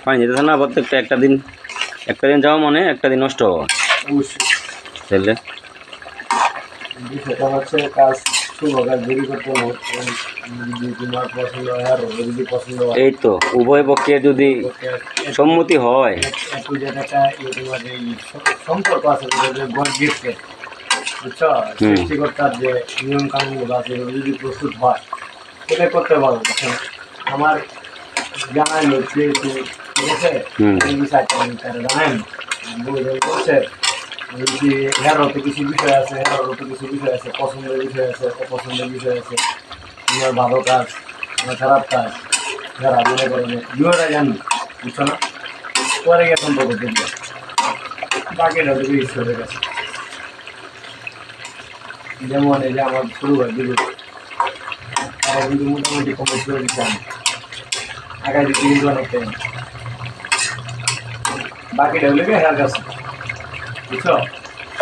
পানি যেতেছে না প্রত্যেকটা একটা দিন যাওয়া মানে একটা দিন নষ্ট হওয়া অবশ্যই তাহলে বিষয়টা হচ্ছে কাজ শুভ কাজ দেরি করতে হবে যদি তোমার পছন্দ হয় আর যদি পছন্দ হয় এই তো উভয় পক্ষে যদি সম্মতি হয় একটু যেটা তোমার এই সম্পর্ক আছে গড গিফটের বুঝছো সৃষ্টিকর্তার যে নিয়ম কানুনগুলো আছে এগুলো যদি প্রস্তুত হয় সেটা করতে পারো বুঝছো আমার জানাই হচ্ছে ঠিক আছে এই বিষয়টা তারা জানেন বলছে হেরও তো কিছু বিষয় আছে হেরও তো কিছু বিষয় আছে পছন্দের বিষয় আছে অপছন্দের বিষয় আছে তোমার ভালো কাজ তোমার খারাপ কাজ যারা মনে করে যে দুটা জানি বুঝছো না পরে গিয়ে সম্পর্ক দেখবে বাকিটা তো ঈশ্বরের কাছে যেমন এই যে আমার শুরু হয় দিল তারা কিন্তু মোটামুটি কমপ্লিট করে দিচ্ছে আমি আগে দিতে কিন্তু অনেক টাইম বাকিটা হলে হেয়ার কাছে বুঝছো